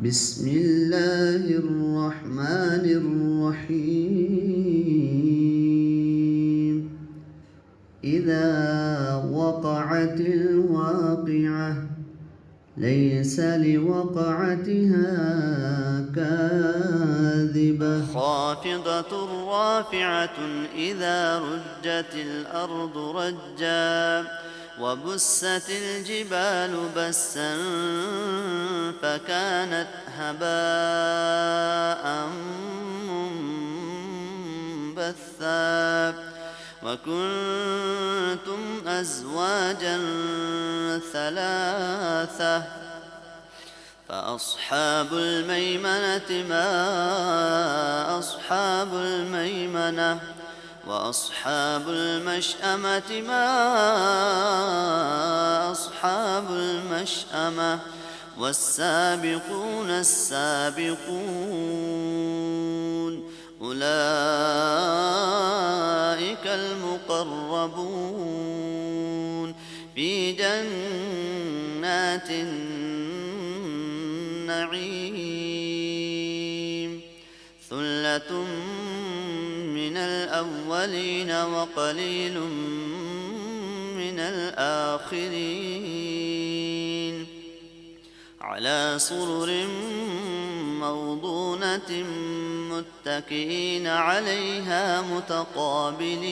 بسم الله الرحمن الرحيم إذا وقعت الواقعة ليس لوقعتها كاذبة خافضة رافعة إذا رجت الأرض رجا وبست الجبال بسا فكانت هباء منبثا وكنتم أزواجا ثلاثة فأصحاب الميمنة ما أصحاب الميمنة وأصحاب المشأمة ما أصحاب المشأمة والسابقون السابقون أولئك المقربون في جنات النعيم ثلة من الأولين وقليل من الآخرين على سرر موضونة متكئين عليها متقابلين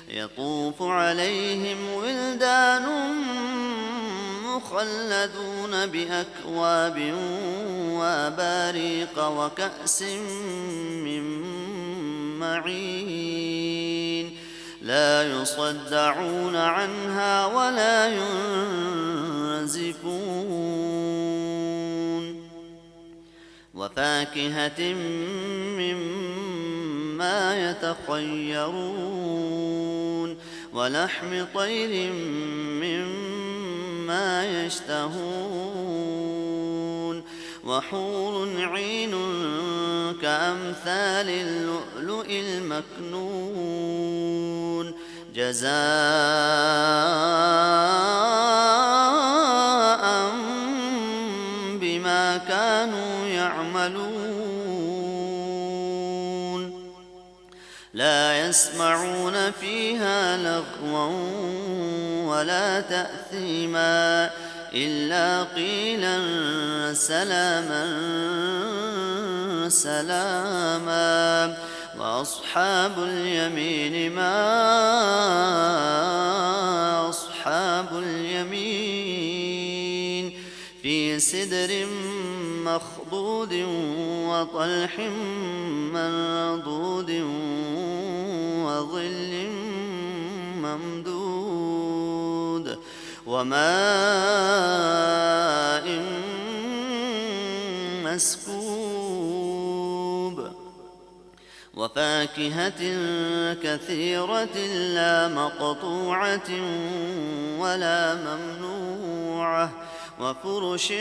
يطوف عليهم ولدان مخلدون بأكواب وأباريق وكأس من معين لا يصدعون عنها ولا ينزفون وفاكهة مما يتخيرون ولحم طير مما يشتهون وحور عين كأمثال اللؤلؤ المكنون جزاء بما كانوا يعملون لا يسمعون فيها لغوا ولا تأثيما إلا قيلا سلاما سلاما وأصحاب اليمين ما أصحاب اليمين في سدر مخضود وطلح منضود وظل ممدود وماء مسكوب وفاكهة كثيرة لا مقطوعة ولا ممنوعة وفرش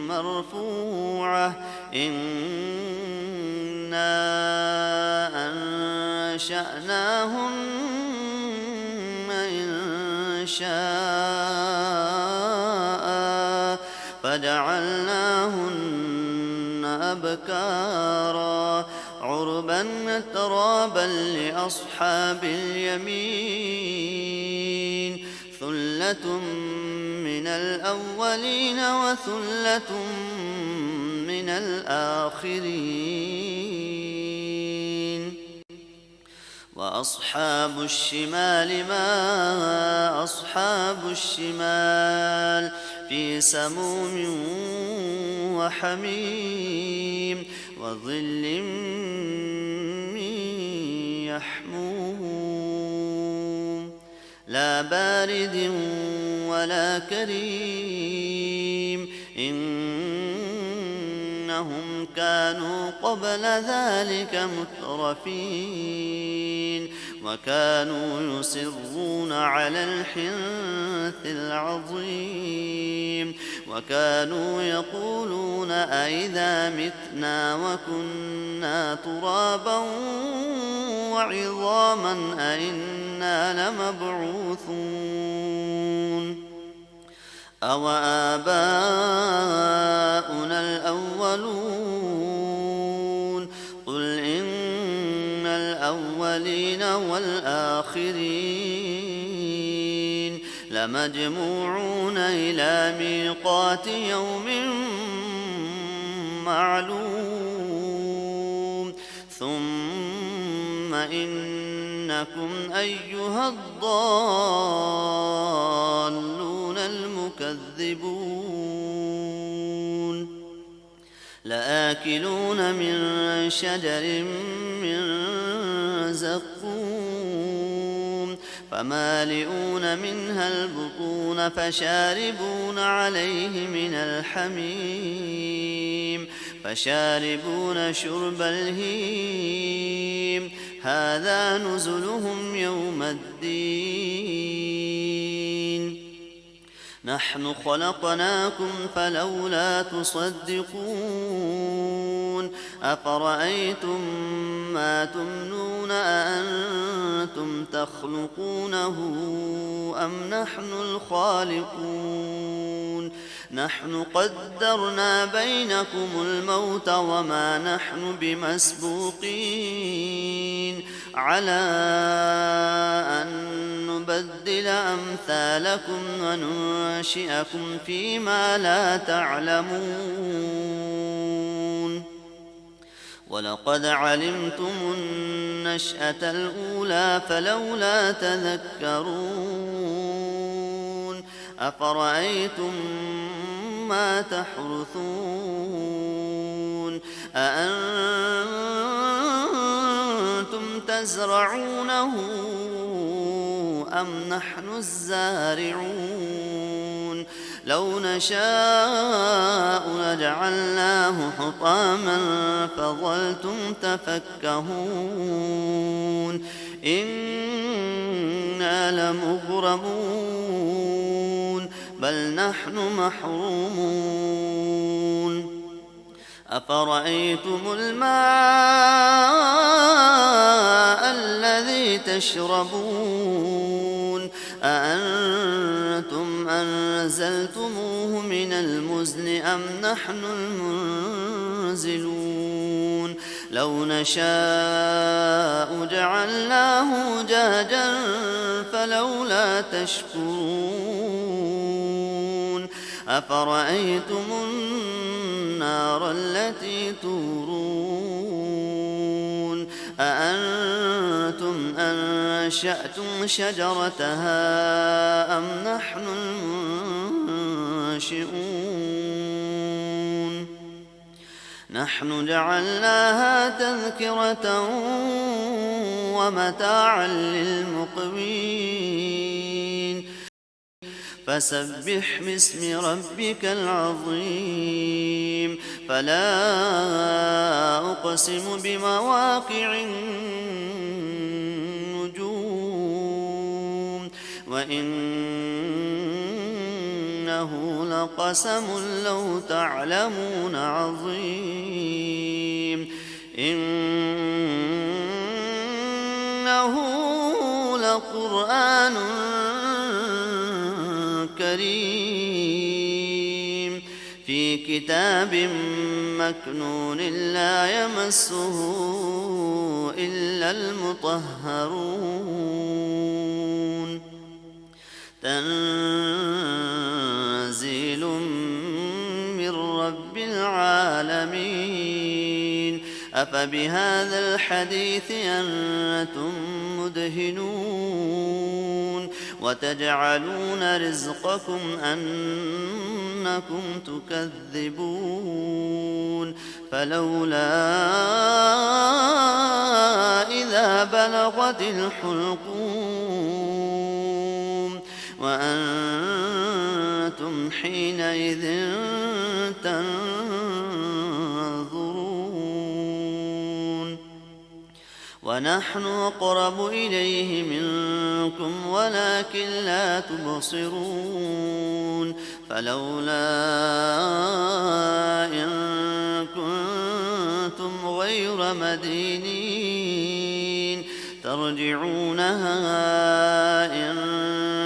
مرفوعة إنا أنشأناهن إنشاء فجعلناهن أبكارا عربا ترابا لأصحاب اليمين ثلة من الأولين وثلة من الآخرين وأصحاب الشمال ما أصحاب الشمال في سموم وحميم وظل من يحموم لا بارد ولا كريم إنهم كانوا قبل ذلك مترفين وكانوا يصرون على الحنث العظيم وكانوا يقولون أئذا متنا وكنا ترابا وعظاما أئنا لمبعوثون أوآباؤنا الآخرين لمجموعون إلى ميقات يوم معلوم ثم إنكم أيها الضالون المكذبون لآكلون من شجر من زقوم فمالئون منها البطون فشاربون عليه من الحميم فشاربون شرب الهيم هذا نزلهم يوم الدين نحن خلقناكم فلولا تصدقون أفرأيتم ما تمنون أأنتم تخلقونه أم نحن الخالقون نحن قدرنا بينكم الموت وما نحن بمسبوقين على أن نبدل أمثالكم وننشئكم فيما لا تعلمون ولقد علمتم النشأة الأولى فلولا تذكرون أفرأيتم ما تحرثون أأنتم تزرعونه أم نحن الزارعون لو نشاء لجعلناه حطاما فظلتم تفكهون إنا لمغرمون بل نحن محرومون أفرأيتم الماء الذي تشربون أأنتم أنزلتموه من المزن أم نحن المنزلون لو نشاء جعلناه جاجا فلولا تشكرون أفرأيتم النار التي تورون أأنتم أنشأتم شجرتها أم نحن المنشئون نحن جعلناها تذكرة ومتاعا للمقوين فسبح باسم ربك العظيم فلا أقسم بمواقع النجوم وإنه لقسم لو تعلمون عظيم إنه لقرآن كريم في كتاب مكنون لا يمسه إلا المطهرون تنزيل من رب العالمين أفبهذا الحديث أنتم مدهنون وتجعلون رزقكم أنكم تكذبون فلولا إذا بلغت الحلقوم وأنتم حينئذ تنظرون ونحن أقرب إليه منكم ولكن لا تبصرون فلولا إن كنتم غير مدينين ترجعونها إن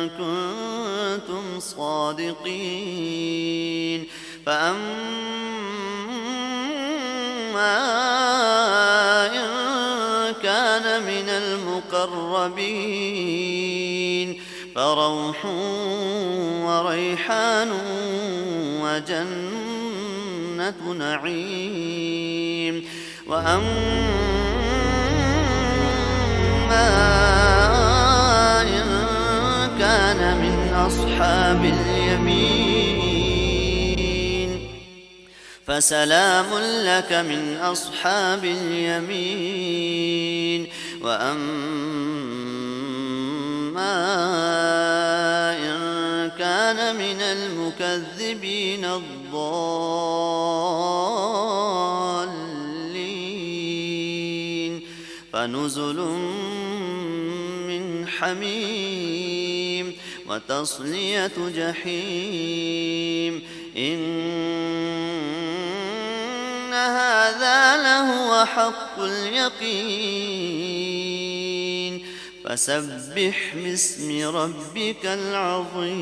كنتم صادقين فأما إن كان من المقربين المقربين فروح وريحان وجنة نعيم. وأما إن كان من أصحاب اليمين فسلام لك من أصحاب اليمين. وأما إن كان من المكذبين الضالين فنزل من حميم وتصلية جحيم. إن هذا لهو حق اليقين فسبح باسم ربك العظيم.